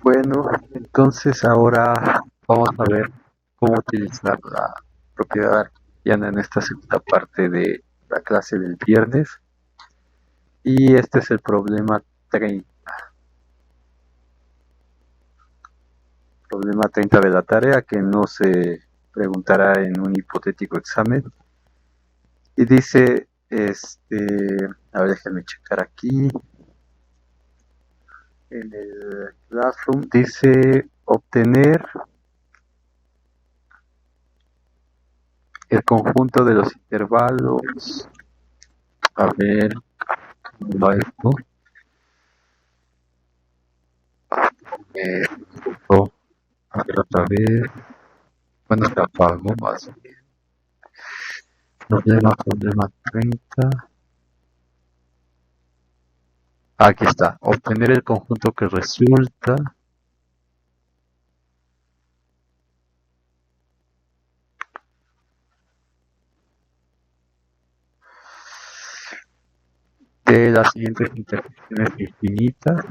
Bueno, entonces ahora vamos a ver cómo utilizar la propiedad arquidiana en esta segunda parte de la clase del viernes. Y este es el problema 30. Problema 30 de la tarea que no se preguntará en un hipotético examen. Y dice, a ver, déjenme checar aquí. En el Classroom dice obtener el conjunto de los intervalos. A ver, ¿cómo va esto? Gustó. A ver otra vez. Bueno, se apagó más bien. Problema 30. Aquí está. Obtener el conjunto que resulta de las siguientes intersecciones infinitas.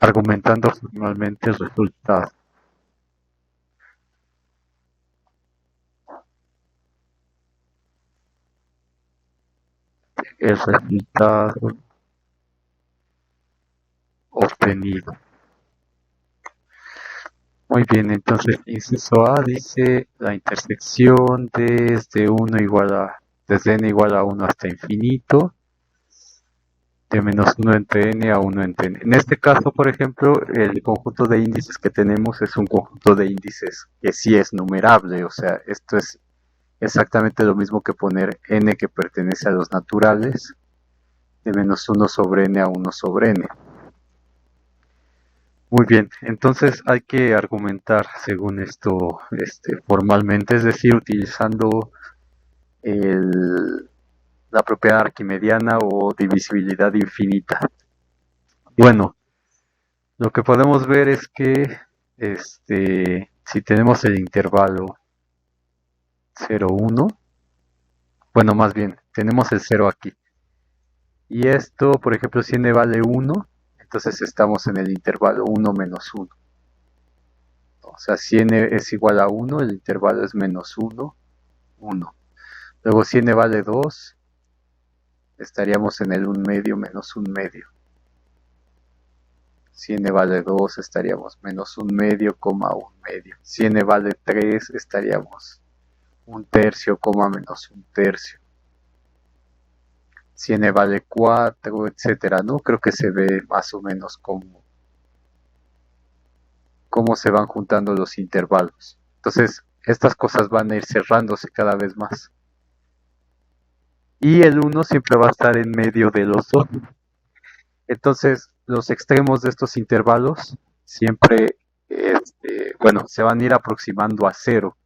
Argumentando formalmente el resultado. El resultado obtenido. Muy bien, entonces inciso A dice la intersección desde n igual a 1 hasta infinito, de menos 1 entre n a 1 entre n. En este caso, por ejemplo, el conjunto de índices que tenemos es un conjunto de índices que sí es numerable, o sea, esto es exactamente lo mismo que poner n que pertenece a los naturales, de menos 1 sobre n a 1 sobre n. Muy bien, entonces hay que argumentar según esto formalmente, es decir, utilizando la propiedad arquimediana o divisibilidad infinita. Bueno, lo que podemos ver es que si tenemos el intervalo 0, 1, bueno, más bien, tenemos el 0 aquí. Y esto, por ejemplo, si n vale 1, entonces estamos en el intervalo 1 menos 1. O sea, si n es igual a 1, el intervalo es menos 1, 1. Luego si n vale 2, estaríamos en el 1 medio menos 1 medio. Si n vale 2, estaríamos menos 1 medio, 1 medio. Si n vale 3, estaríamos 1 tercio, menos 1 tercio. Si n vale 4, etcétera, ¿no? Creo que se ve más o menos cómo se van juntando los intervalos. Entonces, estas cosas van a ir cerrándose cada vez más. Y el 1 siempre va a estar en medio de los dos. Entonces, los extremos de estos intervalos siempre, se van a ir aproximando a 0.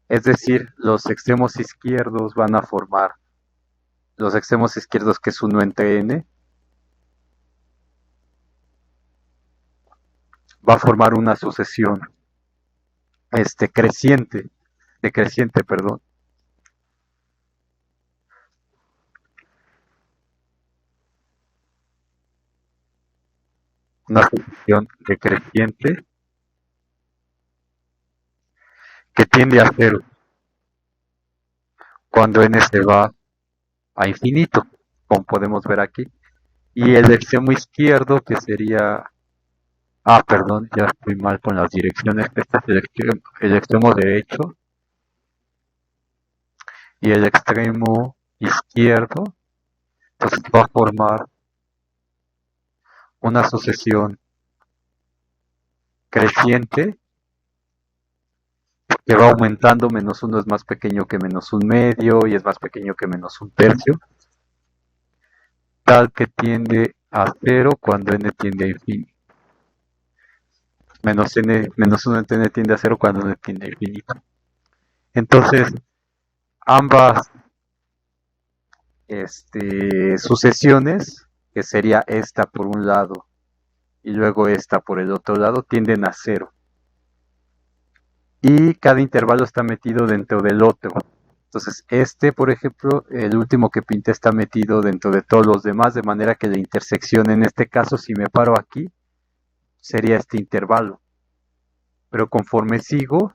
Es decir, los extremos izquierdos van a formar, los extremos izquierdos que es 1 entre n, va a formar una sucesión decreciente, perdón. Una sucesión decreciente que tiende a 0 cuando n se va a infinito, como podemos ver aquí. Y el extremo izquierdo, que sería... perdón, ya estoy mal con las direcciones. Este es el extremo derecho. Y el extremo izquierdo, pues va a formar una sucesión creciente que va aumentando. Menos 1 es más pequeño que menos 1 medio y es más pequeño que menos 1 tercio, tal que tiende a 0 cuando n tiende a infinito. Menos 1 entre n tiende a 0 cuando n tiende a infinito. Entonces, ambas sucesiones, que sería esta por un lado y luego esta por el otro lado tienden a cero. Y cada intervalo está metido dentro del otro. Entonces este, por ejemplo, el último que pinté está metido dentro de todos los demás, de manera que la intersección, en este caso, si me paro aquí, sería este intervalo. Pero conforme sigo,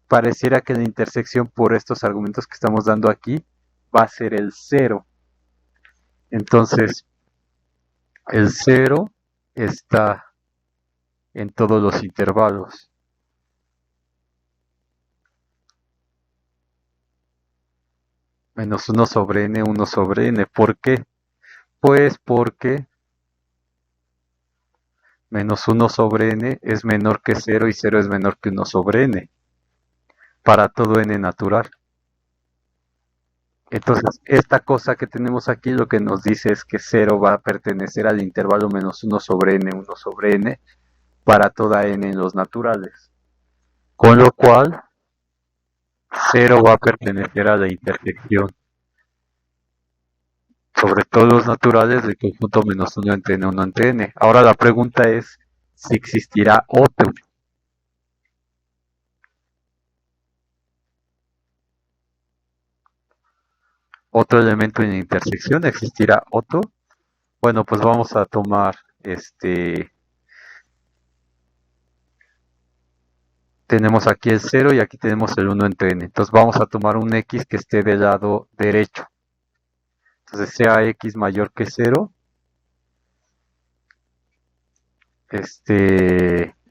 pareciera que la intersección por estos argumentos que estamos dando aquí va a ser el cero. Entonces, el cero está en todos los intervalos. Menos 1 sobre n, 1 sobre n. ¿Por qué? Pues porque menos 1 sobre n es menor que 0 y 0 es menor que 1 sobre n. Para todo n natural. Entonces, esta cosa que tenemos aquí lo que nos dice es que 0 va a pertenecer al intervalo menos 1 sobre n, 1 sobre n, para toda n en los naturales. Con lo cual, 0 va a pertenecer a la intersección sobre todos los naturales del conjunto menos 1 entre n, 1 entre n. Ahora la pregunta es si existirá otro elemento en la intersección. ¿Existirá otro? Bueno, pues vamos a tomar tenemos aquí el 0 y aquí tenemos el 1 entre n. Entonces vamos a tomar un x que esté del lado derecho. Entonces sea x mayor que 0.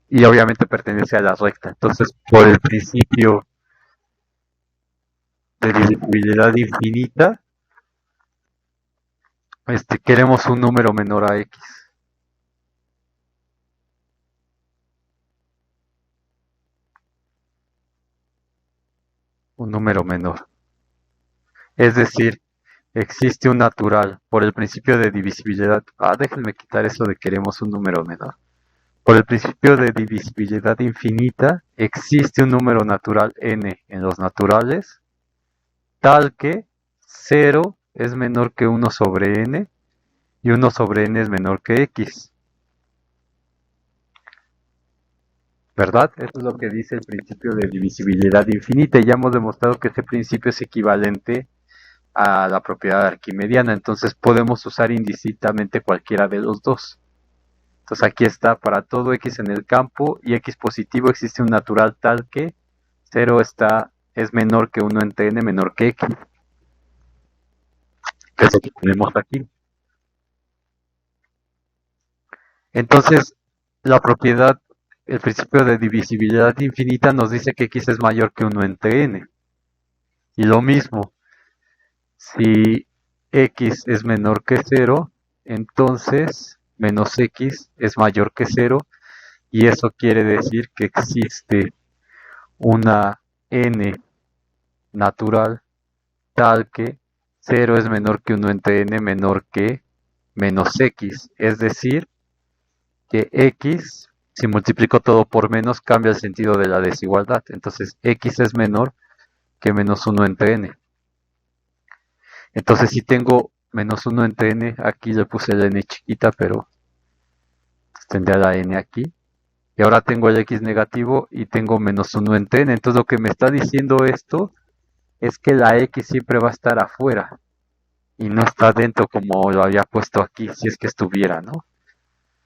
Y obviamente pertenece a la recta. Entonces, por el principio de divisibilidad infinita, queremos un número menor a x. Un número menor. Es decir, existe un natural por el principio de divisibilidad. Déjenme quitar eso de queremos un número menor. Por el principio de divisibilidad infinita, existe un número natural n en los naturales, tal que 0 es menor que 1 sobre n y 1 sobre n es menor que x. ¿Verdad? Eso es lo que dice el principio de divisibilidad infinita y ya hemos demostrado que ese principio es equivalente a la propiedad arquimediana, entonces podemos usar indistintamente cualquiera de los dos. Entonces aquí está, para todo x en el campo y x positivo existe un natural tal que 0 es menor que 1 entre n menor que x. Que es lo que tenemos aquí. Entonces, la propiedad, el principio de divisibilidad infinita nos dice que x es mayor que 1 entre n. Y lo mismo, si x es menor que 0, entonces menos x es mayor que 0 y eso quiere decir que existe una n natural tal que 0 es menor que 1 entre n menor que menos x, es decir, que x, si multiplico todo por menos, cambia el sentido de la desigualdad, entonces x es menor que menos 1 entre n. Entonces si tengo menos 1 entre n, aquí le puse la n chiquita, pero tendría la n aquí. Y ahora tengo el x negativo y tengo menos 1 entre n. Entonces lo que me está diciendo esto es que la x siempre va a estar afuera y no está dentro como lo había puesto aquí, si es que estuviera, ¿no?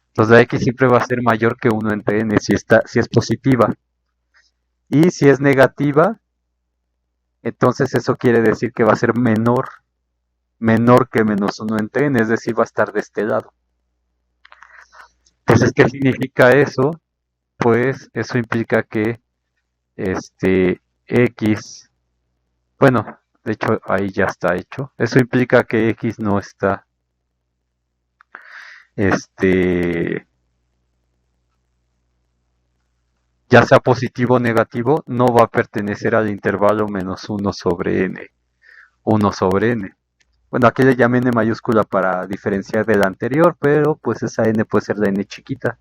Entonces la x siempre va a ser mayor que 1 entre n si es positiva. Y si es negativa, entonces eso quiere decir que va a ser menor que menos 1 entre n, es decir, va a estar de este lado. Entonces, ¿qué significa eso? Pues eso implica que x, bueno, de hecho ahí ya está hecho. Eso implica que x no está, ya sea positivo o negativo, no va a pertenecer al intervalo menos 1 sobre n. 1 sobre n. Bueno, aquí le llamé n mayúscula para diferenciar del anterior, pero pues esa n puede ser la n chiquita.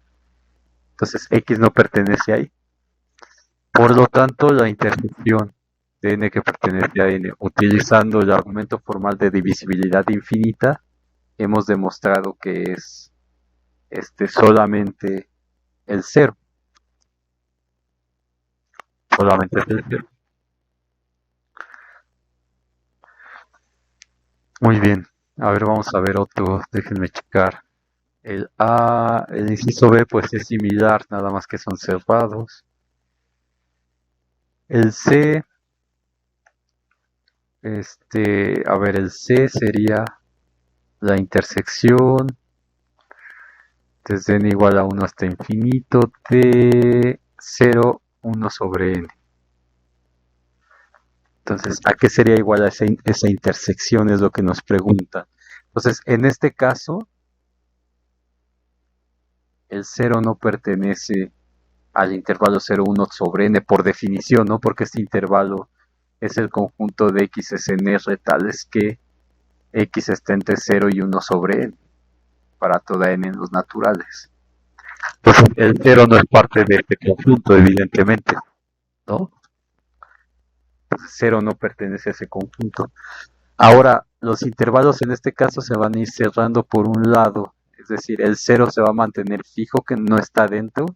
Entonces x no pertenece ahí. Por lo tanto, la intersección de n que pertenece a n, utilizando el argumento formal de divisibilidad infinita, hemos demostrado que es solamente el cero. Solamente es el cero. Muy bien. A ver, vamos a ver otro. Déjenme checar. El A, el inciso B, pues es similar, nada más que son cerrados. El C, a ver, el C sería la intersección desde n igual a 1 hasta infinito de 0, 1 sobre n. Entonces, ¿a qué sería igual a esa intersección? Es lo que nos preguntan. Entonces, en este caso, el 0 no pertenece al intervalo 0, 1 sobre n por definición, ¿no? Porque este intervalo es el conjunto de x en R tales que x está entre 0 y 1 sobre n para toda n en los naturales. Entonces, el 0 no es parte de este conjunto, evidentemente, ¿no? Entonces, 0 no pertenece a ese conjunto. Ahora, los intervalos en este caso se van a ir cerrando por un lado, es decir, el 0 se va a mantener fijo, que no está dentro,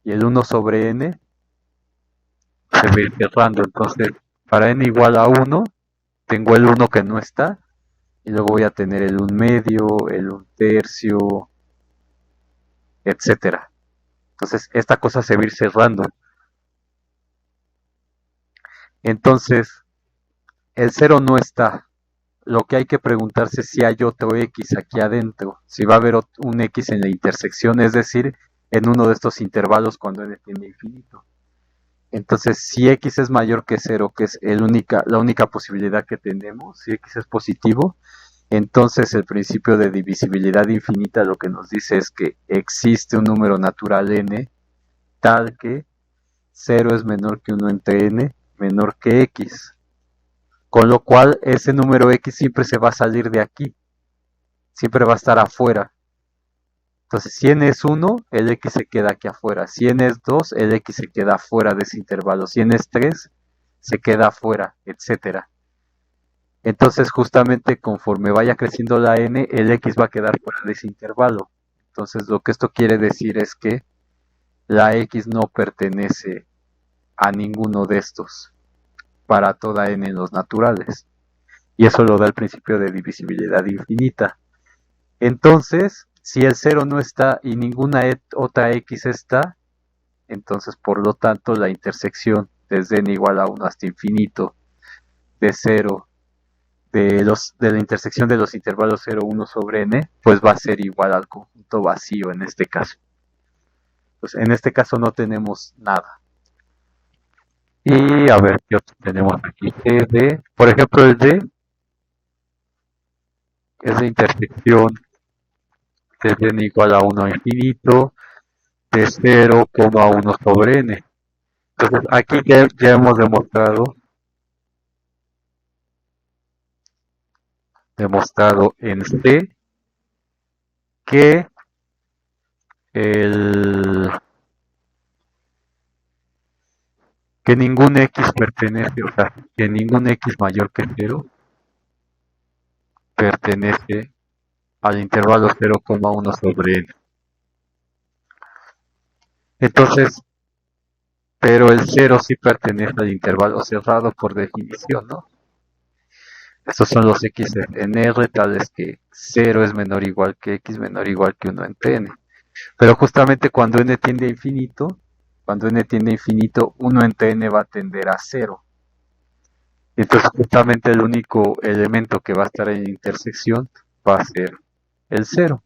y el 1 sobre n se va a ir cerrando. Entonces, para n igual a 1, tengo el 1 que no está, y luego voy a tener el 1 medio, el 1 tercio, etcétera. Entonces, esta cosa se va a ir cerrando. Entonces, el 0 no está. Lo que hay que preguntarse es si hay otro x aquí adentro, si va a haber un x en la intersección, es decir, en uno de estos intervalos cuando n tiende a infinito. Entonces, si x es mayor que 0, que es la única posibilidad que tenemos, si x es positivo, entonces el principio de divisibilidad infinita lo que nos dice es que existe un número natural n tal que 0 es menor que 1 entre n, menor que x. Con lo cual ese número x siempre se va a salir de aquí, siempre va a estar afuera. Entonces, si n es 1, el x se queda aquí afuera. Si n es 2, el x se queda afuera de ese intervalo. Si n es 3, se queda afuera, etcétera. Entonces, justamente conforme vaya creciendo la n, el x va a quedar fuera de ese intervalo. Entonces, lo que esto quiere decir es que la x no pertenece a ninguno de estos para toda n en los naturales. Y eso lo da el principio de divisibilidad infinita. Entonces, si el 0 no está y ninguna otra x está, entonces por lo tanto la intersección desde n igual a 1 hasta infinito de 0 de la intersección de los intervalos 0, 1 sobre n, pues va a ser igual al conjunto vacío en este caso. Pues en este caso no tenemos nada. Y a ver qué otro tenemos aquí. D, por ejemplo, el D es la intersección desde n igual a 1 a infinito de 0,1 sobre n. Entonces aquí ya hemos demostrado en C que el que ningún x pertenece, o sea, que ningún x mayor que 0 pertenece al intervalo 0,1 sobre n. Entonces, pero el 0 sí pertenece al intervalo cerrado por definición, ¿no? Estos son los x en R, tales que 0 es menor o igual que x menor o igual que 1 entre n. Pero justamente cuando n tiende a infinito, 1 entre n va a tender a 0. Entonces justamente el único elemento que va a estar en la intersección va a ser el 0.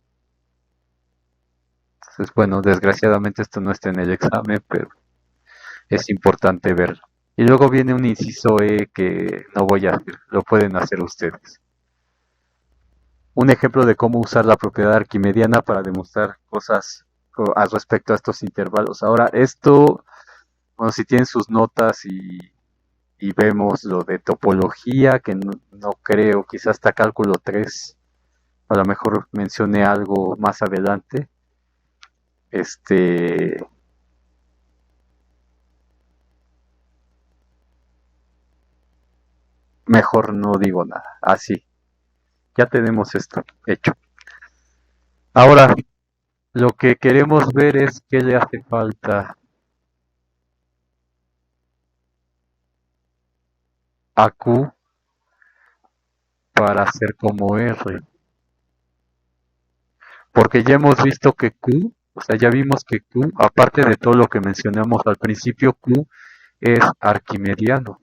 Entonces, bueno, desgraciadamente esto no está en el examen, pero es importante verlo. Y luego viene un inciso E que no voy a hacer, lo pueden hacer ustedes. Un ejemplo de cómo usar la propiedad arquimediana para demostrar cosas al respecto a estos intervalos. Ahora, esto, bueno, si tienen sus notas y vemos lo de topología, que no creo, quizás hasta cálculo 3, a lo mejor mencione algo más adelante. Mejor no digo nada. Así, ya tenemos esto hecho. Ahora, Lo que queremos ver es qué le hace falta a Q para ser como R. Porque ya hemos visto que Q, o sea, ya vimos que Q, aparte de todo lo que mencionamos al principio, Q es arquimediano,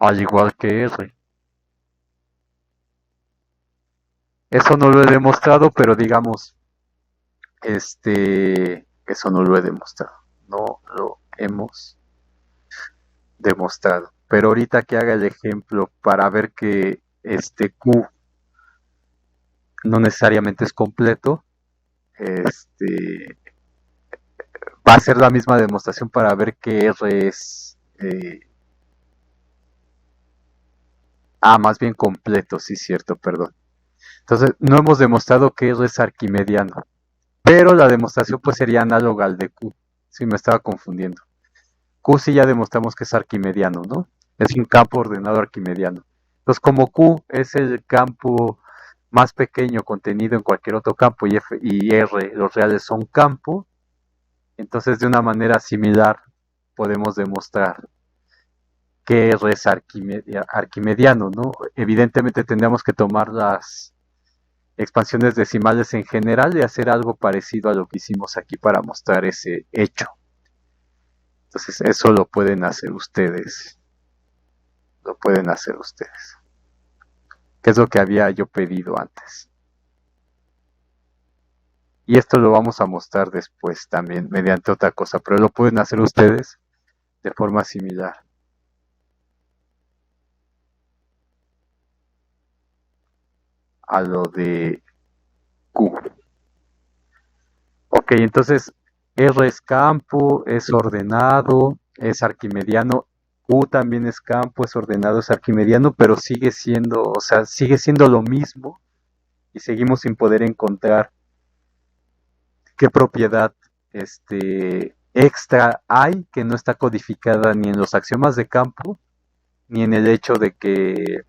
al igual que R. Eso no lo he demostrado, pero digamos, eso no lo he demostrado. No lo hemos demostrado. Pero ahorita que haga el ejemplo para ver que este Q no necesariamente es completo, este va a ser la misma demostración para ver que R es más bien completo, sí, cierto, perdón. Entonces, no hemos demostrado que R es arquimediano, pero la demostración pues sería análoga al de Q. Sí, me estaba confundiendo. Q sí ya demostramos que es arquimediano, ¿no? Es un campo ordenado arquimediano. Entonces, como Q es el campo más pequeño contenido en cualquier otro campo y, F y R, los reales son campo, entonces de una manera similar podemos demostrar que R es arquimediano, ¿no? Evidentemente tendríamos que tomar las expansiones decimales en general y hacer algo parecido a lo que hicimos aquí para mostrar ese hecho. Entonces eso lo pueden hacer ustedes. Lo pueden hacer ustedes. Que es lo que había yo pedido antes. Y esto lo vamos a mostrar después también mediante otra cosa, pero lo pueden hacer ustedes de forma similar a lo de Q. Ok, entonces R es campo, es ordenado, es arquimediano. Q también es campo, es ordenado, es arquimediano, pero sigue siendo, o sea, sigue siendo lo mismo y seguimos sin poder encontrar qué propiedad extra hay que no está codificada ni en los axiomas de campo, ni en el hecho de que,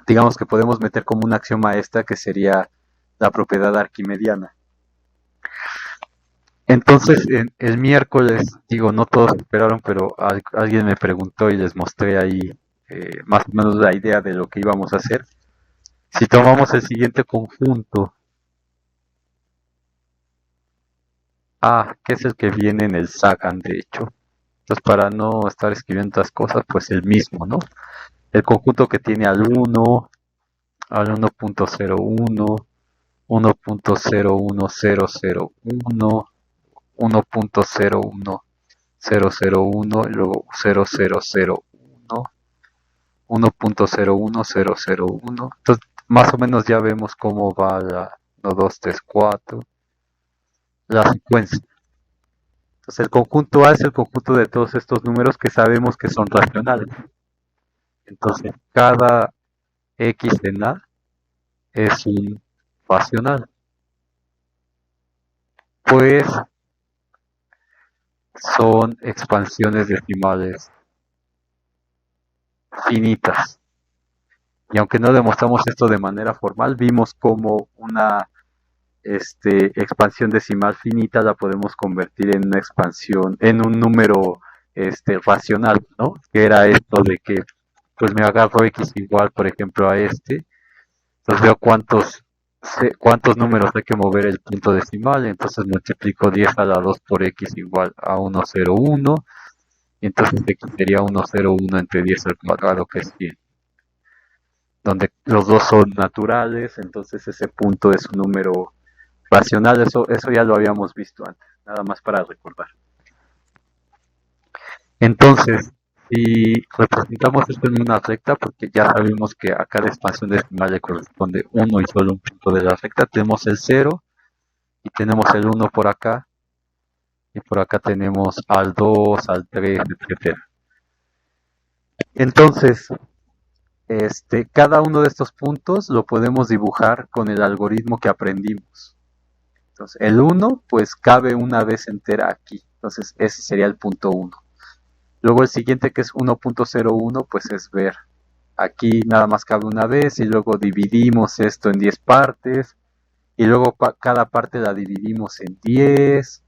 digamos que podemos meter como un axioma extra que sería la propiedad arquimediana. Entonces, el miércoles, digo, no todos esperaron, pero alguien me preguntó y les mostré ahí más o menos la idea de lo que íbamos a hacer. Si tomamos el siguiente conjunto, que es el que viene en el Sagan, de hecho. Entonces, para no estar escribiendo otras cosas, pues el mismo, ¿no? El conjunto que tiene al 1.01, 1.01001, 1.01001 y luego 0001, 1.01001. Entonces, más o menos ya vemos cómo va la 1, 2, 3, 4, la secuencia. Entonces, el conjunto A es el conjunto de todos estos números que sabemos que son racionales. Entonces, cada X en A es un racional. Pues son expansiones decimales finitas. Y aunque no demostramos esto de manera formal, vimos como una expansión decimal finita la podemos convertir en una expansión, en un número racional, ¿no? Que era esto de que pues me agarro x igual, por ejemplo, a entonces veo cuántos números hay que mover el punto decimal, entonces multiplico 10 a la 2 por x igual a 101, y entonces x sería 101 entre 10 al cuadrado, que es 100, donde los dos son naturales, entonces ese punto es un número racional. Eso ya lo habíamos visto antes, nada más para recordar. Entonces, si representamos esto en una recta, porque ya sabemos que a cada expansión decimal le corresponde uno y solo un punto de la recta, tenemos el 0 y tenemos el 1 por acá, y por acá tenemos al 2, al 3, etcétera. Entonces, cada uno de estos puntos lo podemos dibujar con el algoritmo que aprendimos. Entonces, el 1 pues cabe una vez entera aquí. Entonces, ese sería el punto 1. Luego el siguiente, que es 1.01, pues es ver. Aquí nada más cabe una vez y luego dividimos esto en 10 partes. y luego cada parte la dividimos en 10,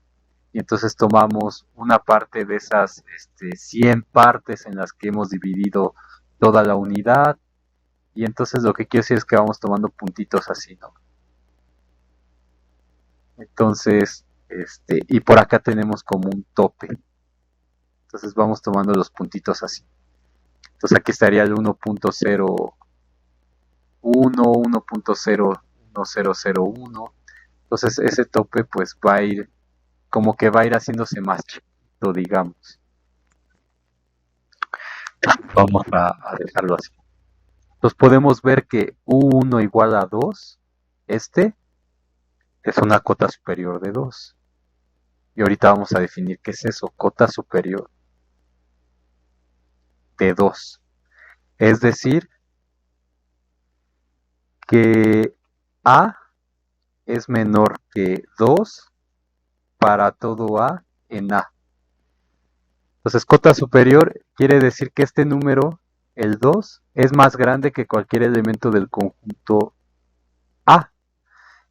y entonces tomamos una parte de esas 100 partes en las que hemos dividido toda la unidad, y entonces lo que quiero decir es que vamos tomando puntitos así, ¿no? Entonces, y por acá tenemos como un tope. Entonces vamos tomando los puntitos así. Entonces aquí estaría el 1.01, 1.01001. Entonces ese tope pues va a ir, como que va a ir haciéndose más chiquito, digamos. Vamos a dejarlo así. Entonces podemos ver que U1 igual a 2, este es una cota superior de 2. Y ahorita vamos a definir qué es eso, cota superior de 2. Es decir, que A es menor que 2 para todo A en A. Entonces, cota superior quiere decir que este número, el 2, es más grande que cualquier elemento del conjunto A.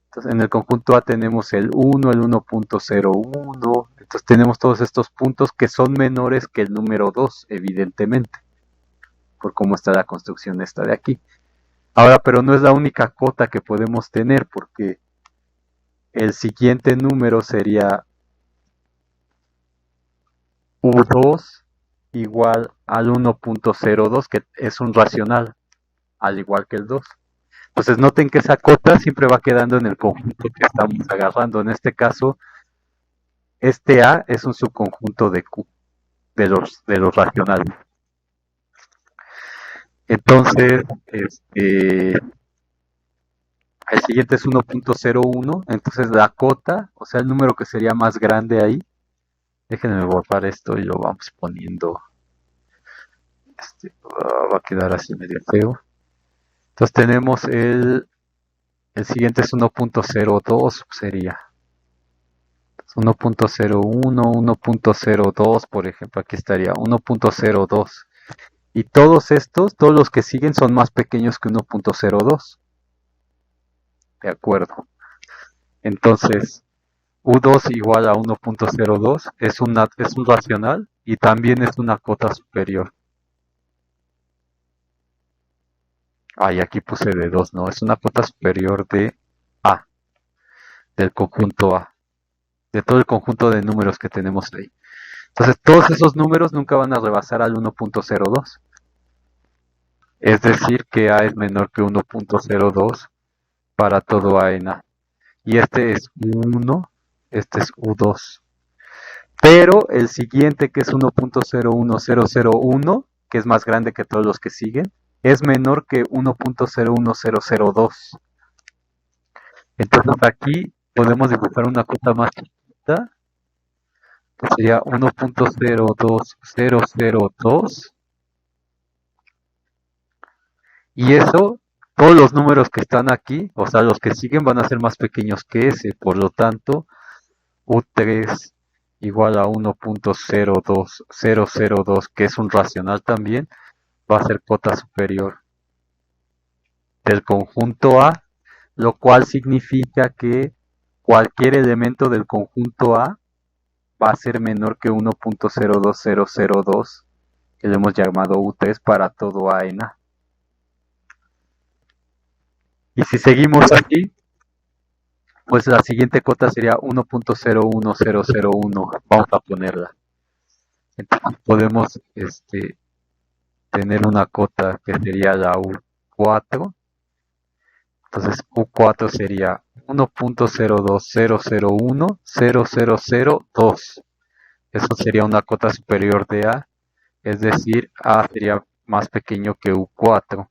Entonces, en el conjunto A tenemos el 1, el 1.01. Entonces, tenemos todos estos puntos que son menores que el número 2, evidentemente, por cómo está la construcción esta de aquí. Ahora, pero no es la única cota que podemos tener, porque el siguiente número sería U2 igual al 1.02, que es un racional, al igual que el 2. Entonces noten que esa cota siempre va quedando en el conjunto que estamos agarrando. En este caso, este A es un subconjunto de Q, de los racionales. Entonces, el siguiente es 1.01. Entonces la cota, o sea, el número que sería más grande ahí, déjenme borrar esto y lo vamos poniendo. Va a quedar así medio feo. Entonces tenemos el siguiente es 1.02, sería 1.01, 1.02, por ejemplo, aquí estaría 1.02. Y todos estos, todos los que siguen son más pequeños que 1.02. De acuerdo. Entonces, U2 igual a 1.02 es un racional y también es una cota superior. Y aquí puse de 2, no, es una cota superior de A, del conjunto A, de todo el conjunto de números que tenemos ahí. Entonces, todos esos números nunca van a rebasar al 1.02. Es decir, que A es menor que 1.02 para todo A en A. Y este es U1, este es U2. Pero el siguiente, que es 1.01001, que es más grande que todos los que siguen, es menor que 1.01002. Entonces aquí podemos dibujar una cota más chiquita, que sería 1.02002. Y eso, todos los números que están aquí, o sea, los que siguen van a ser más pequeños que ese. Por lo tanto, U3 igual a 1.02002, que es un racional también, va a ser cota superior del conjunto A, lo cual significa que cualquier elemento del conjunto A va a ser menor que 1.02002, que le hemos llamado U3 para todo A en A. Y si seguimos aquí, pues la siguiente cota sería 1.01001. Vamos a ponerla. Entonces podemos tener una cota que sería la U4. Entonces U4 sería 1.020010002. Eso sería una cota superior de A. Es decir, A sería más pequeño que U4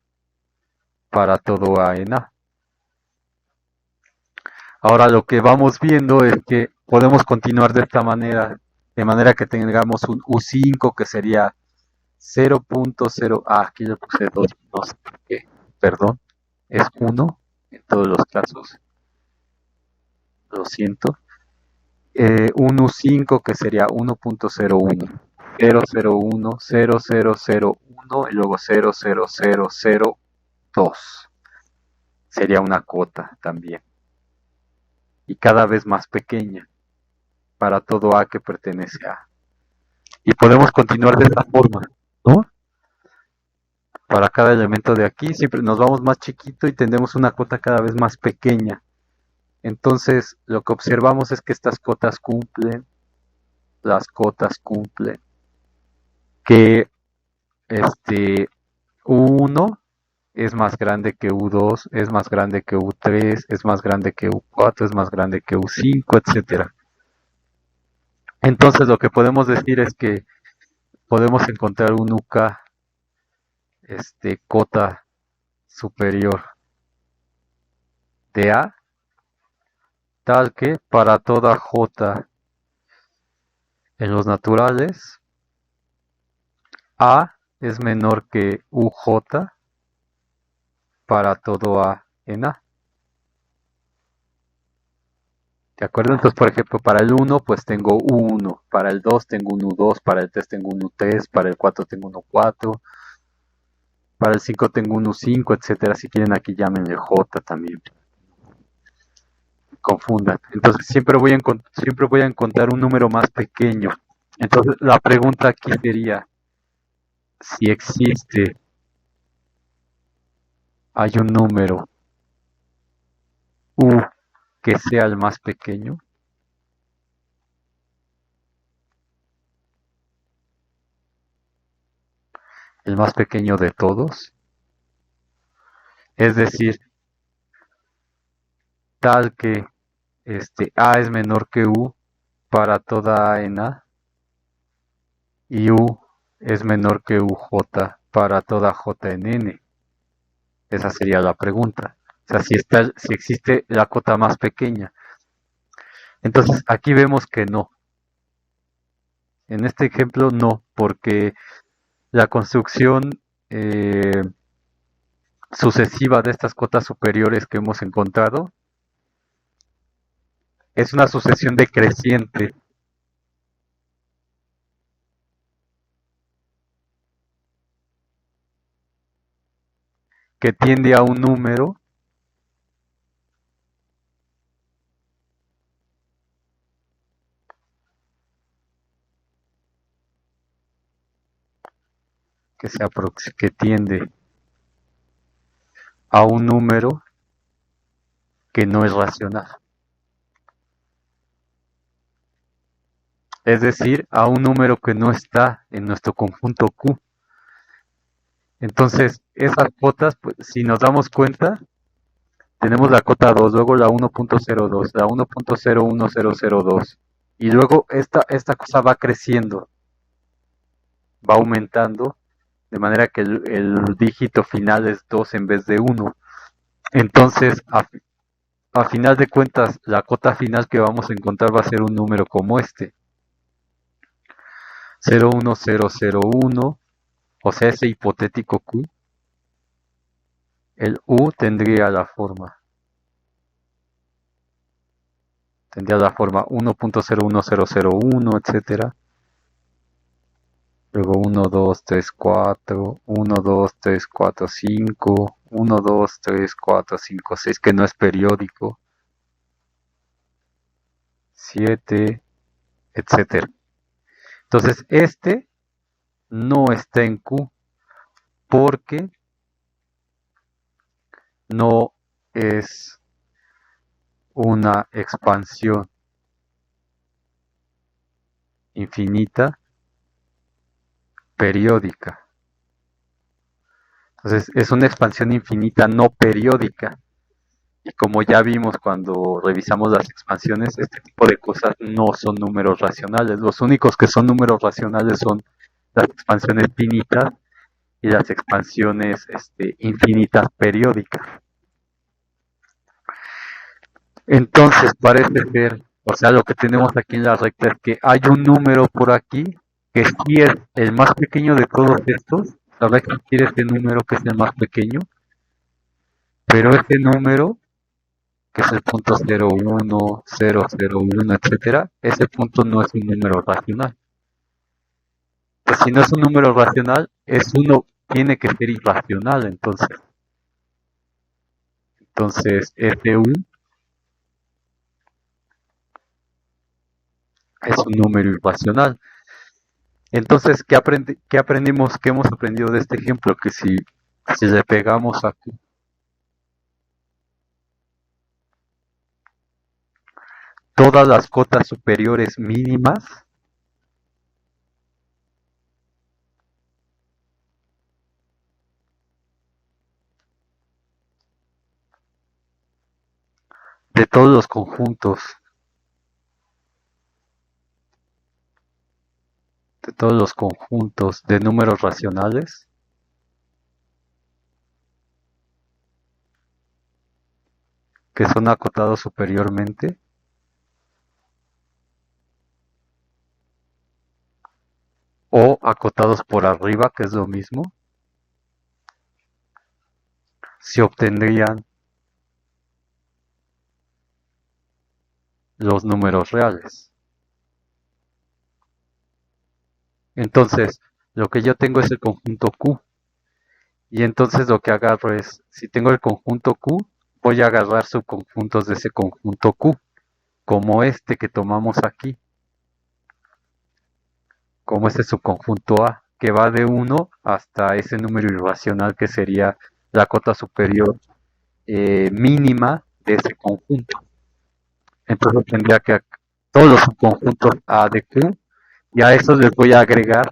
para todo A en A. Ahora lo que vamos viendo es que podemos continuar de esta manera, de manera que tengamos un U5 que sería 0.0. Aquí le puse 2, no sé por qué, perdón, es 1 en todos los casos, lo siento. Un U5 que sería 1.01, 001, 0001 y luego 00002. Sería una cota también. y cada vez más pequeña para todo A que pertenece a. Y podemos continuar de esta forma, ¿no? Para cada elemento de aquí siempre nos vamos más chiquito y tendremos una cota cada vez más pequeña. Entonces lo que observamos es que estas cotas cumplen, las cotas cumplen, que U1 es más grande que U2, es más grande que U3, es más grande que U4, es más grande que U5, etcétera. Entonces lo que podemos decir es que podemos encontrar un UK cota superior de A, tal que para toda J en los naturales, A es menor que UJ para todo A en A. ¿De acuerdo? Entonces, por ejemplo, para el 1, pues tengo U1, para el 2 tengo un U2, para el 3 tengo un U3, para el 4 tengo un U4, para el 5 tengo un U5, etcétera. Si quieren, aquí llámenle J también. Confundan. Entonces, siempre voy a encontrar un número más pequeño. Entonces, la pregunta aquí sería, si existe, hay un número U que sea el más pequeño. El más pequeño de todos. Es decir, tal que A es menor que U para toda A en A y U es menor que UJ para toda J en N. Esa sería la pregunta. O sea, si existe la cota más pequeña. Entonces, aquí vemos que no. En este ejemplo no, porque la construcción sucesiva de estas cotas superiores que hemos encontrado es una sucesión decreciente. Que tiende a un número que tiende a un número que no es racional. Es decir, a un número que no está en nuestro conjunto Q. Entonces, esas cotas, pues, si nos damos cuenta, tenemos la cota 2, luego la 1.02, la 1.01002, y luego esta cosa va creciendo, va aumentando, de manera que el dígito final es 2 en vez de 1. Entonces, a final de cuentas, la cota final que vamos a encontrar va a ser un número como este. 01001, o sea, ese hipotético Q. El U tendría la forma 1.01001, etcétera. Luego 1, 2, 3, 4, 1, 2, 3, 4, 5, 1, 2, 3, 4, 5, 6, que no es periódico. 7, etcétera. Entonces, este no está en Q porque no es una expansión infinita periódica. Entonces, es una expansión infinita no periódica. Y como ya vimos cuando revisamos las expansiones, este tipo de cosas no son números racionales. Los únicos que son números racionales son las expansiones finitas y las expansiones infinitas periódicas. Entonces parece ser, o sea, lo que tenemos aquí en la recta es que hay un número por aquí que sí es el más pequeño de todos estos. La recta quiere este número que es el más pequeño, pero este número que es el punto 01, 001, etcétera, ese punto no es un número racional. Pues si no es un número racional, tiene que ser irracional, entonces FU es un número irracional. Entonces, ¿qué aprendimos? ¿Qué hemos aprendido de este ejemplo? Que si le pegamos aquí todas las cotas superiores mínimas de todos los conjuntos, de todos los conjuntos de números racionales, que son acotados superiormente, o acotados por arriba, que es lo mismo, se obtendrían los números reales. Entonces, lo que yo tengo es el conjunto Q. Y entonces lo que agarro es, si tengo el conjunto Q, voy a agarrar subconjuntos de ese conjunto Q, como este que tomamos aquí, como este subconjunto A, que va de 1 hasta ese número irracional que sería la cota superior mínima de ese conjunto. Entonces tendría que todos los subconjuntos A de Q, y a esos les voy a agregar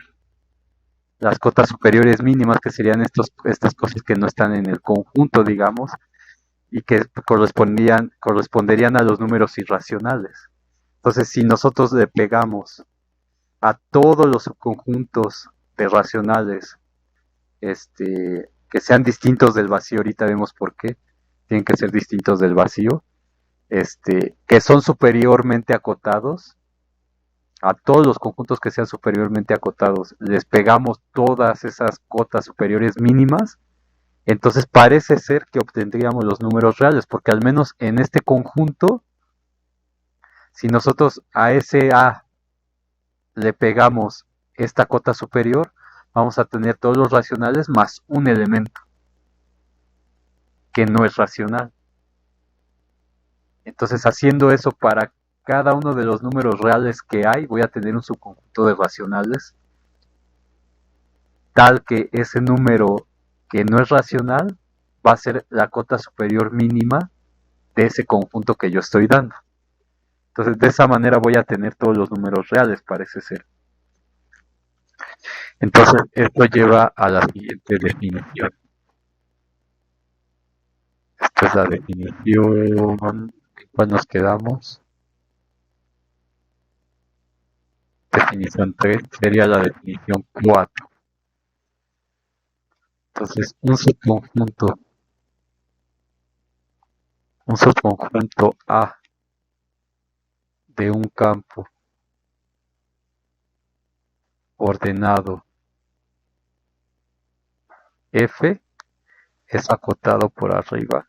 las cotas superiores mínimas, que serían estas cosas que no están en el conjunto, digamos, y que corresponderían a los números irracionales. Entonces, si nosotros le pegamos a todos los subconjuntos de racionales, que sean distintos del vacío, ahorita vemos por qué, tienen que ser distintos del vacío, que son superiormente acotados, a todos los conjuntos que sean superiormente acotados, les pegamos todas esas cotas superiores mínimas, entonces parece ser que obtendríamos los números reales, porque al menos en este conjunto, si nosotros a ese A le pegamos esta cota superior, vamos a tener todos los racionales más un elemento que no es racional. Entonces, haciendo eso para cada uno de los números reales que hay, voy a tener un subconjunto de racionales tal que ese número que no es racional va a ser la cota superior mínima de ese conjunto que yo estoy dando. Entonces, de esa manera voy a tener todos los números reales, parece ser. Entonces, esto lleva a la siguiente definición. Esta es la definición. ¿Cuál nos quedamos? Definición 3 sería la definición 4. Entonces, un subconjunto A de un campo ordenado F es acotado por arriba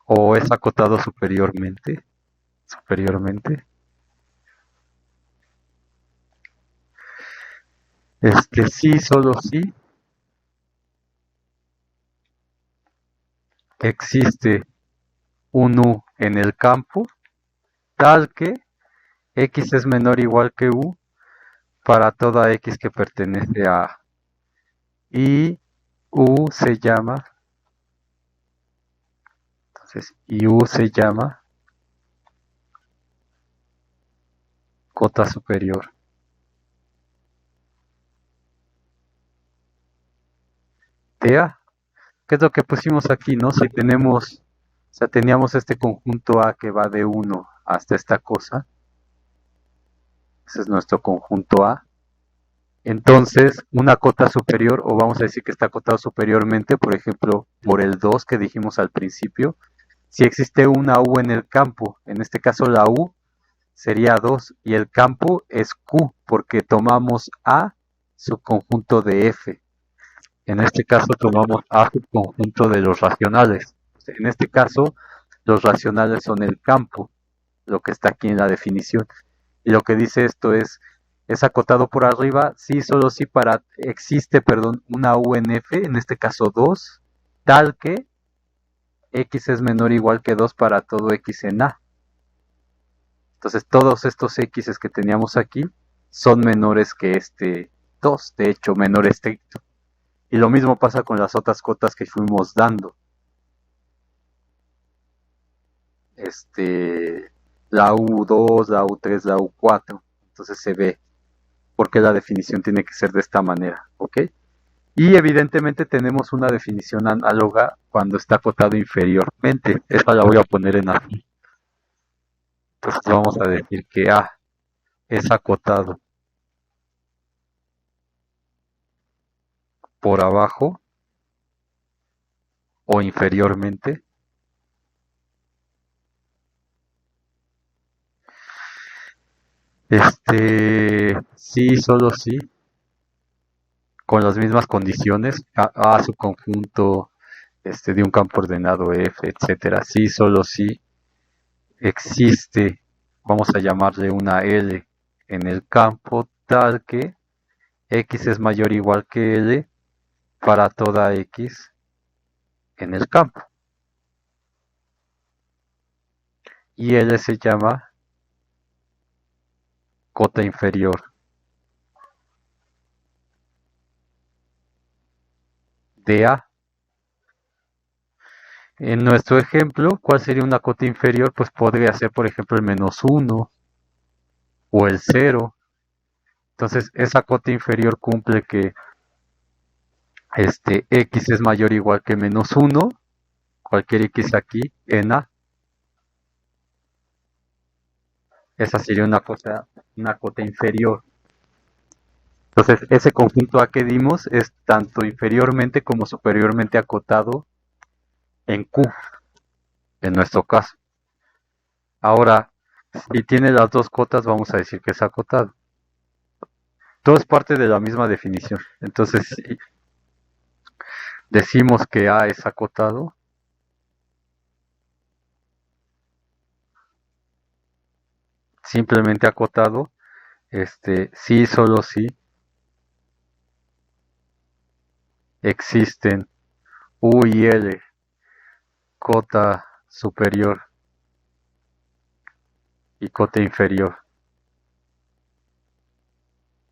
o es acotado superiormente. Sí, solo sí existe un U en el campo tal que X es menor o igual que U para toda X que pertenece a A. Y U se llama, cota superior. De A. ¿Qué es lo que pusimos aquí, no? Si teníamos este conjunto A que va de 1 hasta esta cosa, ese es nuestro conjunto A. Entonces, una cota superior, o vamos a decir que está acotado superiormente, por ejemplo, por el 2 que dijimos al principio, si existe una U en el campo, en este caso la U sería 2 y el campo es Q, porque tomamos A subconjunto de F. En este caso tomamos A subconjunto de los racionales. En este caso, los racionales son el campo, lo que está aquí en la definición. Y lo que dice esto es acotado por arriba, sí, solo sí existe una U en F, en este caso 2, tal que x es menor o igual que 2 para todo x en A. Entonces todos estos x que teníamos aquí son menores que este 2, de hecho menor estricto. Y lo mismo pasa con las otras cotas que fuimos dando. La U2, la U3, la U4. Entonces se ve por qué la definición tiene que ser de esta manera, ¿ok? Y evidentemente tenemos una definición análoga cuando está acotado inferiormente. Esta la voy a poner en azul. Entonces vamos a decir que A es acotado por abajo o inferiormente sí, solo sí, con las mismas condiciones, A su conjunto de un campo ordenado F, etcétera. Sí, solo sí existe, vamos a llamarle una L en el campo tal que X es mayor o igual que L para toda X en el campo. Y L se llama cota inferior de A. En nuestro ejemplo, ¿cuál sería una cota inferior? Pues podría ser, por ejemplo, el -1 o el 0. Entonces, esa cota inferior cumple que x es mayor o igual que -1, cualquier x aquí, en A. Esa sería una cota inferior. Entonces, ese conjunto A que dimos es tanto inferiormente como superiormente acotado en Q, en nuestro caso. Ahora, si tiene las dos cotas, vamos a decir que es acotado. Todo es parte de la misma definición. Entonces, si decimos que A es acotado, simplemente acotado, sí, solo sí, existen U y L, cota superior y cota inferior,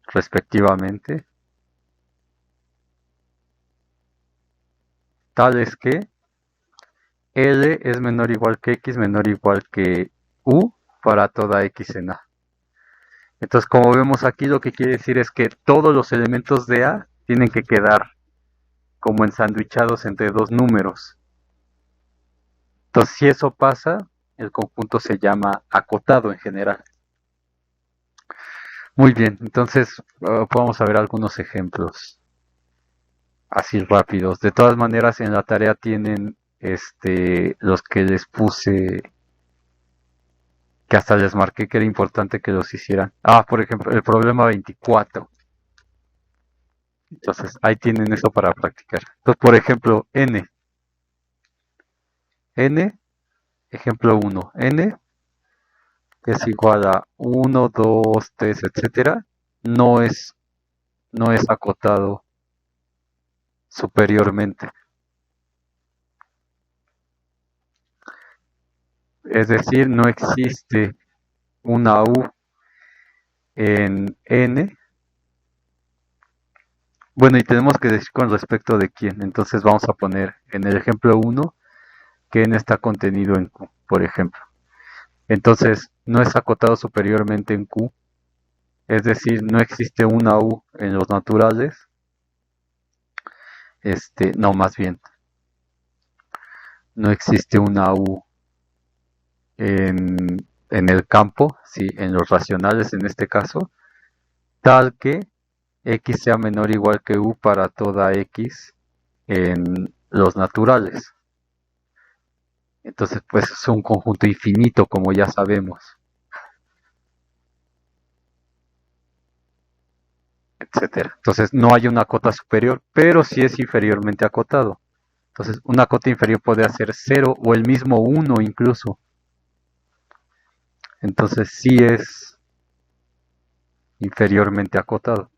respectivamente, tales que L es menor o igual que X, menor o igual que U para toda X en A. Entonces, como vemos aquí, lo que quiere decir es que todos los elementos de A tienen que quedar como ensanduichados entre dos números. Entonces, si eso pasa, el conjunto se llama acotado en general. Muy bien, entonces vamos a ver algunos ejemplos así rápidos. De todas maneras, en la tarea tienen los que les puse, que hasta les marqué que era importante que los hicieran. Por ejemplo, el problema 24. Entonces, ahí tienen eso para practicar. Entonces, por ejemplo, N, ejemplo 1, N es igual a 1, 2, 3, etcétera, no es, no es acotado superiormente. Es decir, no existe una U en N. Bueno, y tenemos que decir con respecto de quién. Entonces vamos a poner en el ejemplo 1 que N está contenido en Q, por ejemplo. Entonces, no es acotado superiormente en Q. Es decir, no existe una U en los naturales. No, más bien, no existe una U en el campo, sí, en los racionales en este caso, tal que X sea menor o igual que U para toda X en los naturales. Entonces, pues es un conjunto infinito, como ya sabemos, etcétera. Entonces, no hay una cota superior, pero sí es inferiormente acotado. Entonces, una cota inferior puede ser 0 o el mismo 1 incluso. Entonces, sí es inferiormente acotado.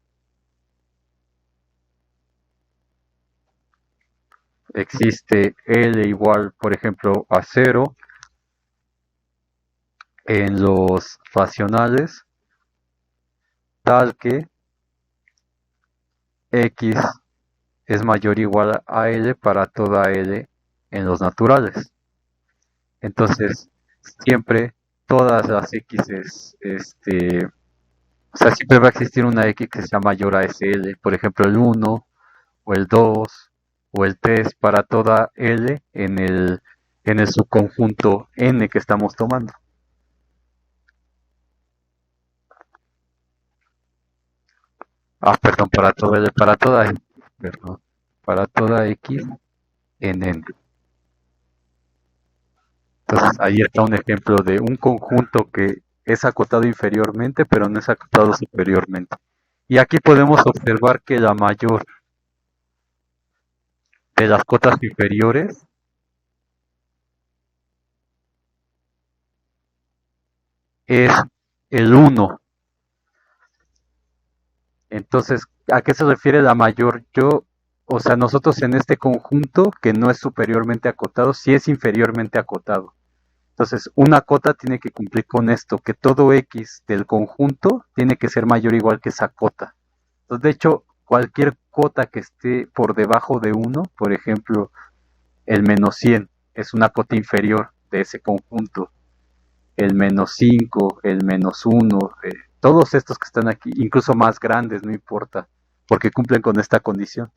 existe L igual, por ejemplo, a cero en los racionales, tal que X es mayor o igual a L para toda L en los naturales. Entonces, siempre todas las X, o sea, siempre va a existir una X que sea mayor a SL, por ejemplo, el uno o el 2 o el 3 para toda L en el subconjunto N que estamos tomando. Ah, perdón, para toda L, para toda X, perdón, para toda X en N. Entonces ahí está un ejemplo de un conjunto que es acotado inferiormente, pero no es acotado superiormente. Y aquí podemos observar que la mayor de las cotas inferiores es el uno. Entonces, ¿a qué se refiere la mayor? O sea, nosotros en este conjunto que no es superiormente acotado, sí es inferiormente acotado. Entonces, una cota tiene que cumplir con esto, que todo X del conjunto tiene que ser mayor o igual que esa cota. Entonces, de hecho, cualquier cota que esté por debajo de uno, por ejemplo, el menos 100 es una cota inferior de ese conjunto. El menos 5, el menos uno, todos estos que están aquí, incluso más grandes, no importa, porque cumplen con esta condición.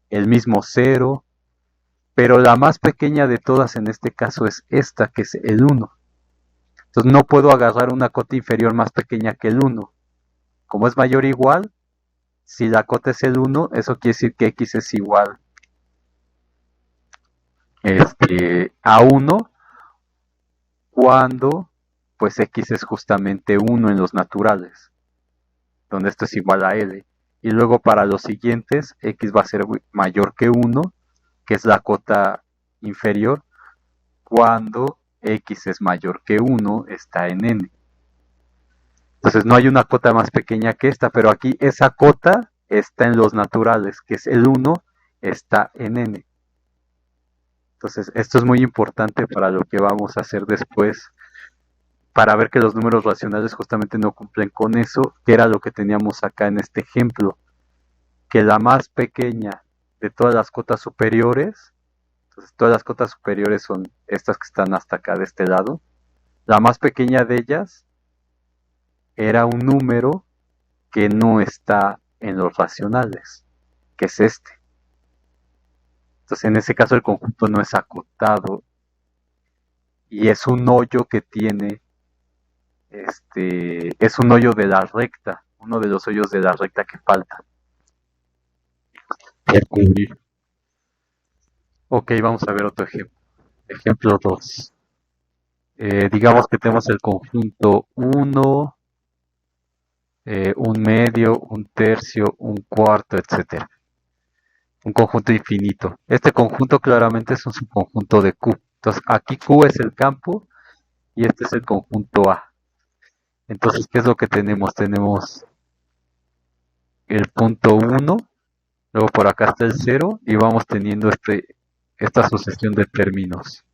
El mismo cero, pero la más pequeña de todas en este caso es esta, que es el uno. Entonces no puedo agarrar una cota inferior más pequeña que el uno. Como es mayor o igual, si la cota es el uno, eso quiere decir que x es igual a uno cuando pues x es justamente uno en los naturales, donde esto es igual a L. Y luego para los siguientes, X va a ser mayor que uno, que es la cota inferior, cuando X es mayor que uno, está en N. Entonces no hay una cota más pequeña que esta, pero aquí esa cota está en los naturales, que es el uno, está en N. Entonces esto es muy importante para lo que vamos a hacer después, para ver que los números racionales justamente no cumplen con eso, que era lo que teníamos acá en este ejemplo, que la más pequeña de todas las cotas superiores, entonces todas las cotas superiores son estas que están hasta acá de este lado, la más pequeña de ellas era un número que no está en los racionales, que es este. Entonces en ese caso el conjunto no es acotado y es un hoyo que tiene, es un hoyo de la recta, uno de los hoyos de la recta que falta por cubrir. Ok, vamos a ver otro ejemplo. Ejemplo 2. Digamos que tenemos el conjunto uno, un medio, un tercio, un cuarto, etcétera. Un conjunto infinito. Este conjunto claramente es un subconjunto de Q. Entonces aquí Q es el campo y este es el conjunto A. Entonces, ¿qué es lo que tenemos? Tenemos el punto uno, luego por acá está el cero y vamos teniendo esta sucesión de términos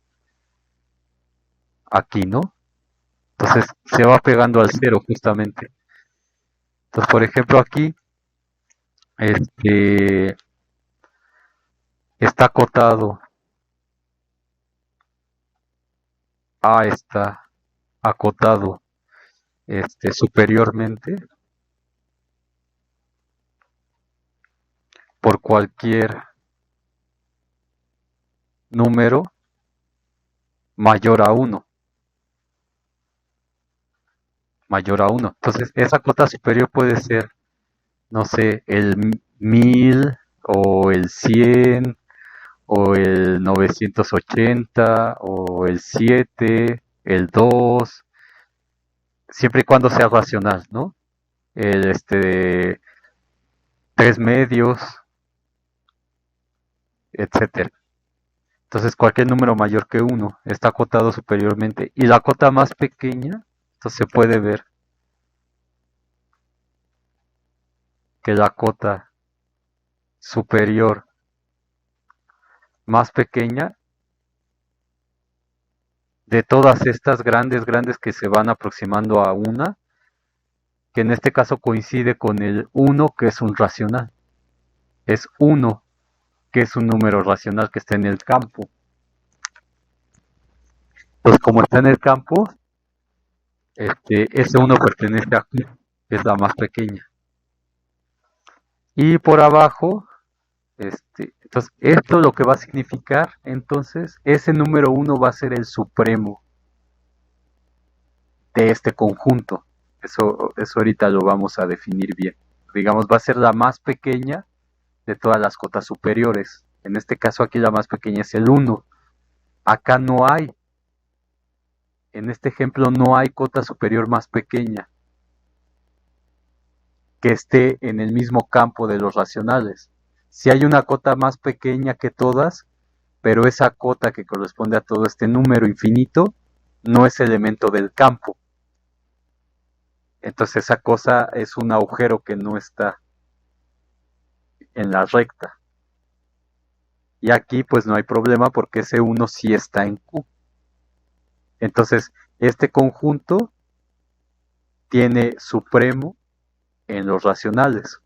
aquí, ¿no? Entonces se va pegando al cero justamente. Entonces, por ejemplo, aquí este, está acotado, A está acotado superiormente por cualquier número mayor a uno, mayor a uno. Entonces, esa cota superior puede ser, no sé, el 1000 o el 100 o el 980 o el 7, el 2, siempre y cuando sea racional, ¿no? El 3 medios, etcétera. Entonces cualquier número mayor que uno está acotado superiormente. Y la cota más pequeña, entonces se puede ver que la cota superior más pequeña de todas estas grandes que se van aproximando a una, que en este caso coincide con el uno, que es un racional. Es uno, que es un número racional que está en el campo. Entonces, como está en el campo, ese uno pertenece a Q, que es la más pequeña. Y por abajo, entonces, esto lo que va a significar, entonces, ese número uno va a ser el supremo de este conjunto. Eso ahorita lo vamos a definir bien. Digamos, va a ser la más pequeña de todas las cotas superiores. En este caso aquí la más pequeña es el uno. Acá no hay. En este ejemplo no hay cota superior más pequeña que esté en el mismo campo de los racionales. Si hay una cota más pequeña que todas, pero esa cota que corresponde a todo este número infinito no es elemento del campo. Entonces esa cosa es un agujero que no está en la recta. Y aquí pues no hay problema porque ese 1 sí está en Q. Entonces este conjunto tiene supremo en los racionales.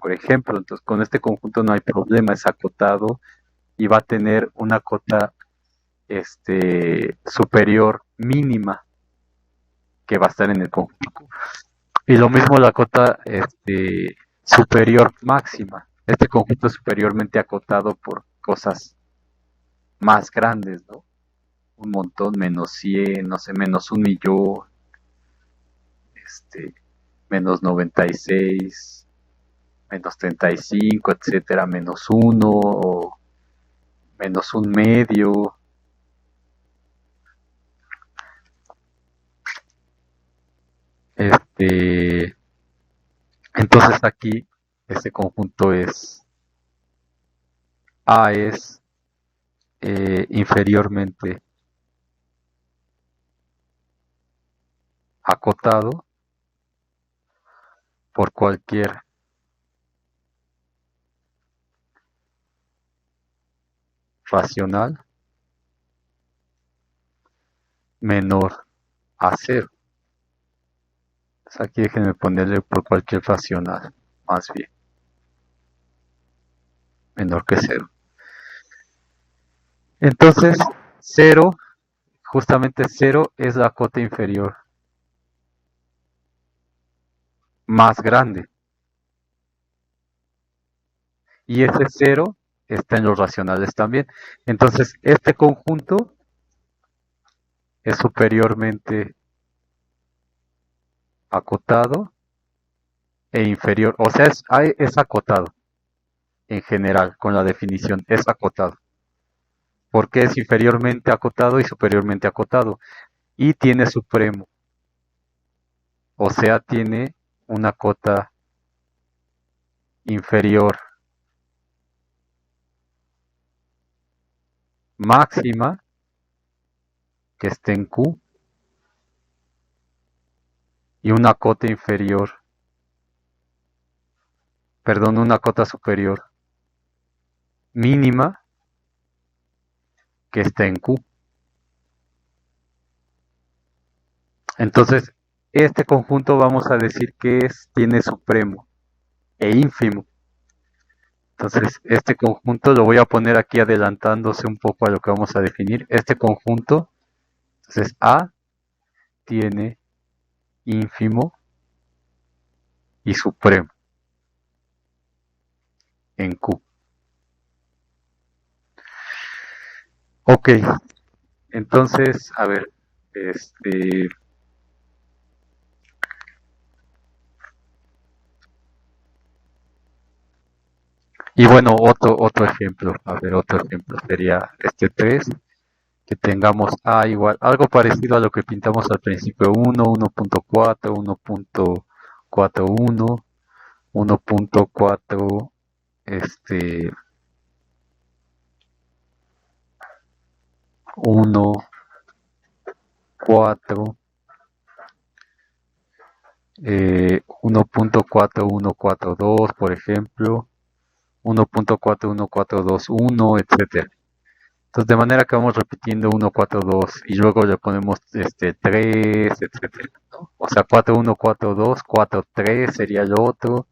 Por ejemplo, entonces con este conjunto no hay problema, es acotado y va a tener una cota superior mínima que va a estar en el conjunto. Y lo mismo la cota superior máxima. Este conjunto es superiormente acotado por cosas más grandes, ¿no? Un montón, menos 100, no sé, menos un millón, menos 96, menos 35, etcétera, menos uno, o menos un medio. Este, entonces aquí este conjunto es A es inferiormente acotado por cualquier racional menor a cero. Entonces aquí déjenme ponerle por cualquier racional, más bien, menor que cero. Entonces, cero, justamente cero es la cota inferior más grande. Y ese cero está en los racionales también. Entonces, este conjunto es superiormente acotado e inferior, o sea, es acotado en general, con la definición, es acotado. Porque es inferiormente acotado y superiormente acotado. Y tiene supremo, o sea, tiene una cota inferior máxima que esté en Q y una cota inferior, perdón, una cota superior mínima que esté en Q. Entonces, este conjunto vamos a decir que tiene supremo e ínfimo. Entonces, este conjunto lo voy a poner aquí adelantándose un poco a lo que vamos a definir. Este conjunto, entonces A tiene ínfimo y supremo en Q. Ok, entonces, a ver, y bueno, otro ejemplo, a ver, otro ejemplo sería este 3, que tengamos A igual, algo parecido a lo que pintamos al principio, 1, 1.4, 1.41, 1.4, este, 1, 4, 1.4142, por ejemplo, 1.4, 1.4, 2, 1, etcétera. Entonces, de manera que vamos repitiendo 1, 4, 2 y luego le ponemos 3, etcétera, ¿no? O sea, 4, 1, 4, 2, 4, 3 sería el otro.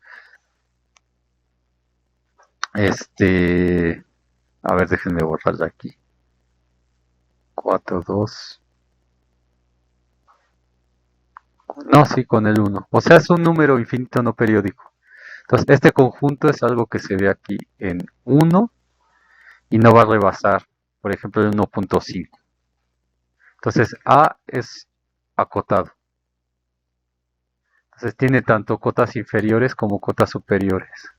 Este, a ver, déjenme borrarla aquí. 4, 2. No, sí, con el 1. O sea, es un número infinito no periódico. Entonces, este conjunto es algo que se ve aquí en 1 y no va a rebasar, por ejemplo, el 1.5. Entonces, A es acotado. Entonces, tiene tanto cotas inferiores como cotas superiores.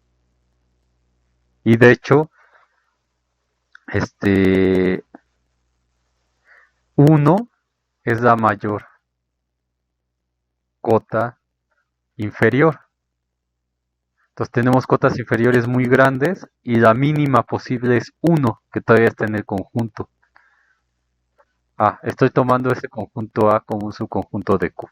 Y de hecho, este 1 es la mayor cota inferior. Entonces tenemos cotas inferiores muy grandes y la mínima posible es 1, que todavía está en el conjunto. Estoy tomando ese conjunto A como un subconjunto de Q.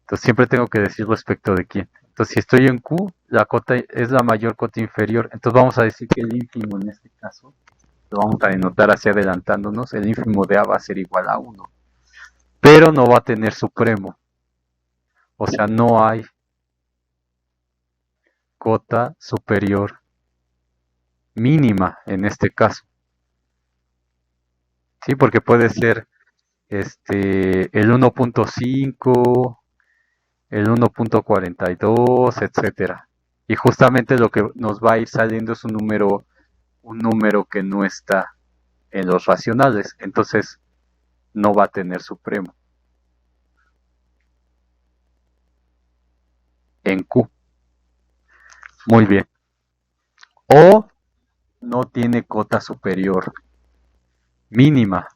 Entonces siempre tengo que decir respecto de quién. Entonces si estoy en Q, la cota es la mayor cota inferior. Entonces vamos a decir que el ínfimo en este caso, lo vamos a denotar así adelantándonos, el ínfimo de A va a ser igual a 1. Pero no va a tener supremo. O sea, no hay cota superior mínima en este caso. Sí, porque puede ser el 1.5, el 1.42, etcétera. Y justamente lo que nos va a ir saliendo es un número que no está en los racionales, entonces no va a tener supremo en Q. Muy bien. O no tiene cota superior mínima.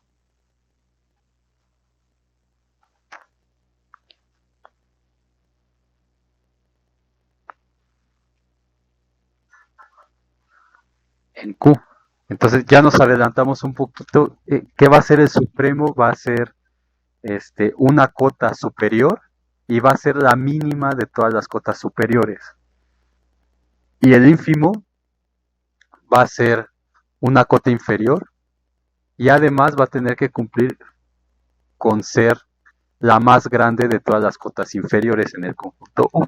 En Q. Entonces ya nos adelantamos un poquito. ¿Qué va a ser el supremo? Va a ser una cota superior y va a ser la mínima de todas las cotas superiores. Y el ínfimo va a ser una cota inferior y además va a tener que cumplir con ser la más grande de todas las cotas inferiores en el conjunto U.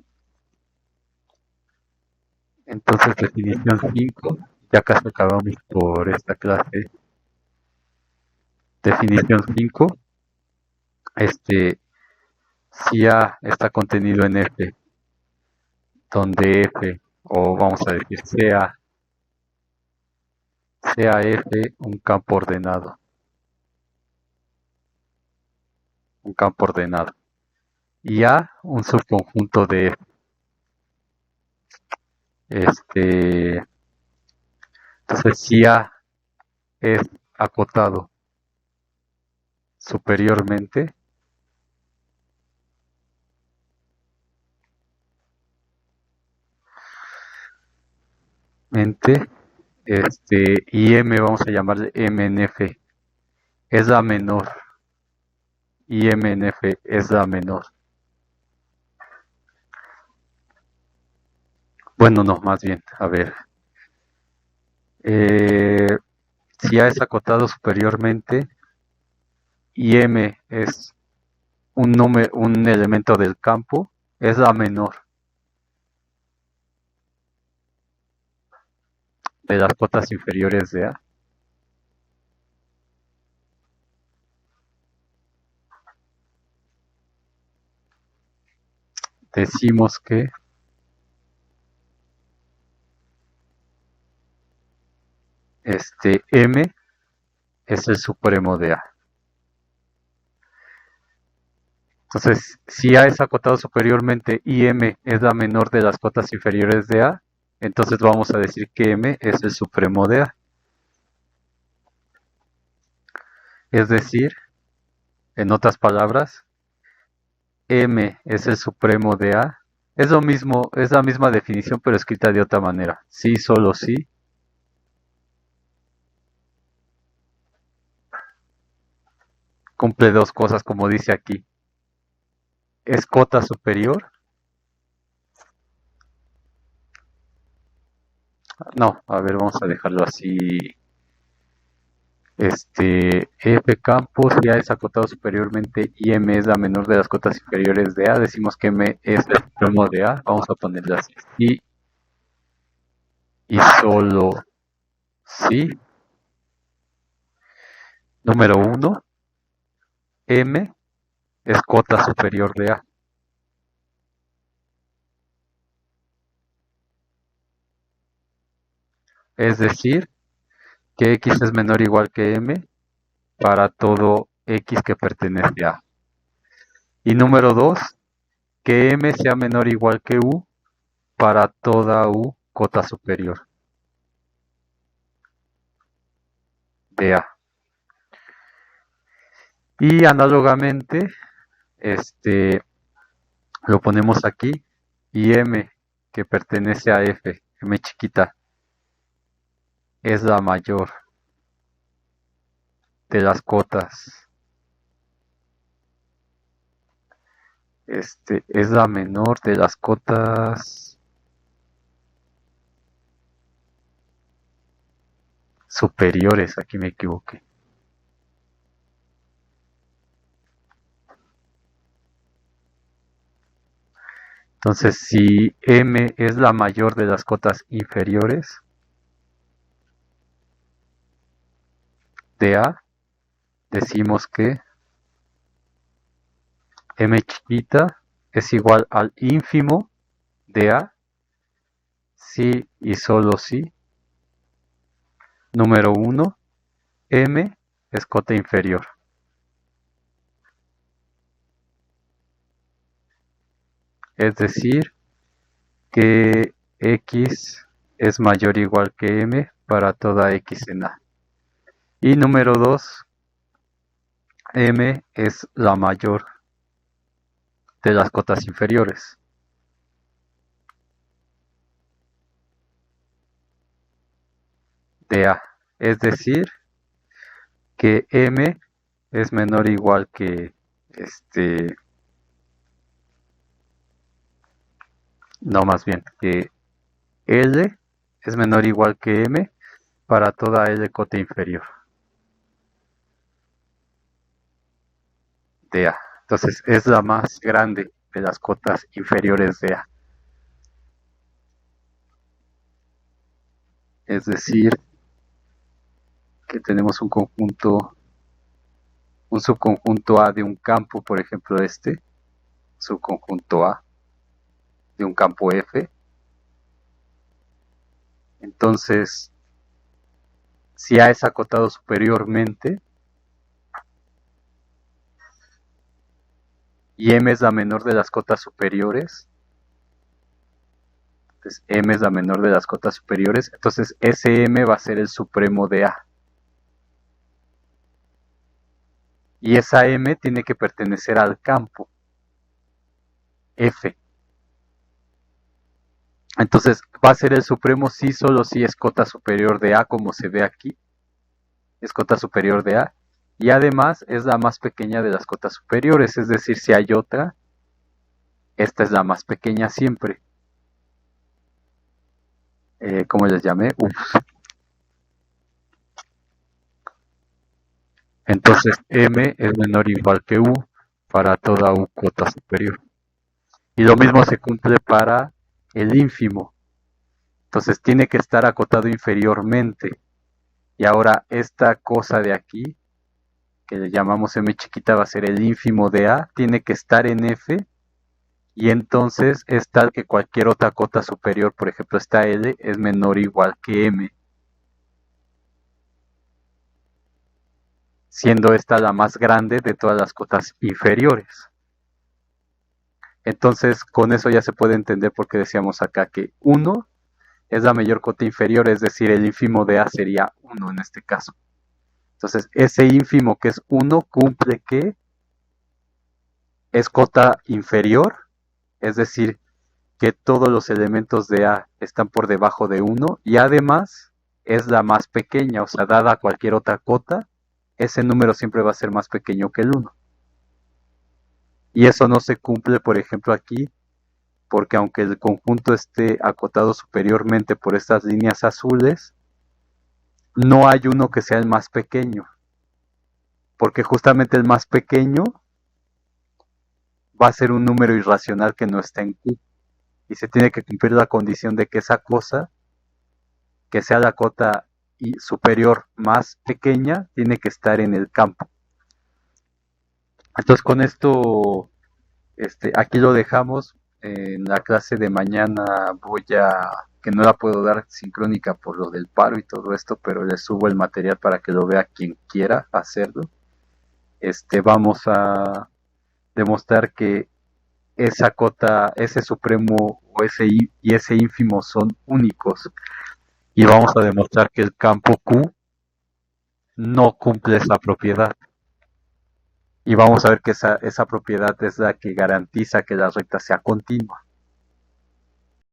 Entonces, definición 5, ya casi acabamos por esta clase. Definición 5, si A está contenido en F, donde F, o vamos a decir sea F un campo ordenado. Un campo ordenado. Y A un subconjunto de F. Entonces, si A es acotado superiormente, y M vamos a llamarle M en F, es la menor. Y M en F es la menor. Bueno, no, más bien, a ver. Si A es acotado superiormente y M es un elemento del campo, es la menor de las cotas inferiores de A. Decimos que M es el supremo de A. Entonces, si A es acotado superiormente y M es la menor de las cotas inferiores de A, entonces vamos a decir que M es el supremo de A. Es decir, en otras palabras, M es el supremo de A. Es lo mismo, es la misma definición, pero escrita de otra manera. Sí, solo sí. Cumple dos cosas, como dice aquí. Es cota superior No, a ver, vamos a dejarlo así. F campo, si A es acotado superiormente y M es la menor de las cotas inferiores de A, decimos que M es el supremo de A, vamos a ponerle así. Y solo si, número uno, M es cota superior de A. Es decir, que X es menor o igual que M para todo X que pertenece a A. Y número 2, que M sea menor o igual que U para toda U cota superior de A. Y análogamente, lo ponemos aquí, y M que pertenece a F, M chiquita, es la mayor de las cotas, es la menor de las cotas superiores, aquí me equivoqué. Entonces, si M es la mayor de las cotas inferiores de A, decimos que M chiquita es igual al ínfimo de A, si y solo si, número 1, M es cota inferior. Es decir, que X es mayor o igual que M para toda X en A. Y número 2, M es la mayor de las cotas inferiores de A. Es decir, que M es menor o igual que no, más bien, que L es menor o igual que M para toda L cota inferior de A. Entonces es la más grande de las cotas inferiores de A. Es decir, que tenemos un conjunto, un subconjunto A de un campo, por ejemplo subconjunto A de un campo F. Entonces, si A es acotado superiormente y M es la menor de las cotas superiores, entonces M es la menor de las cotas superiores, entonces ese M va a ser el supremo de A. Y esa M tiene que pertenecer al campo F. Entonces va a ser el supremo si solo si es cota superior de A, como se ve aquí. Es cota superior de A. Y además es la más pequeña de las cotas superiores, es decir, si hay otra, esta es la más pequeña siempre. ¿Cómo les llamé? Entonces M es menor o igual que U para toda U cota superior. Y lo mismo se cumple para el ínfimo. Entonces tiene que estar acotado inferiormente. Y ahora esta cosa de aquí, que le llamamos M chiquita, va a ser el ínfimo de A, tiene que estar en F, y entonces es tal que cualquier otra cota superior, por ejemplo esta L, es menor o igual que M, siendo esta la más grande de todas las cotas inferiores. Entonces con eso ya se puede entender por qué decíamos acá que 1 es la mayor cota inferior, es decir, el ínfimo de A sería 1 en este caso. Entonces ese ínfimo que es 1 cumple que es cota inferior, es decir, que todos los elementos de A están por debajo de 1 y además es la más pequeña, o sea, dada cualquier otra cota, ese número siempre va a ser más pequeño que el 1. Y eso no se cumple, por ejemplo, aquí porque aunque el conjunto esté acotado superiormente por estas líneas azules, no hay uno que sea el más pequeño, porque justamente el más pequeño va a ser un número irracional que no está en Q, y se tiene que cumplir la condición de que esa cosa, que sea la cota superior más pequeña, tiene que estar en el campo. Entonces con esto, aquí lo dejamos. En la clase de mañana que no la puedo dar sincrónica por lo del paro y todo esto, pero les subo el material para que lo vea quien quiera hacerlo. Vamos a demostrar que esa cota, ese supremo o y ese ínfimo son únicos. Y vamos a demostrar que el campo Q no cumple esa propiedad. Y vamos a ver que esa propiedad es la que garantiza que la recta sea continua.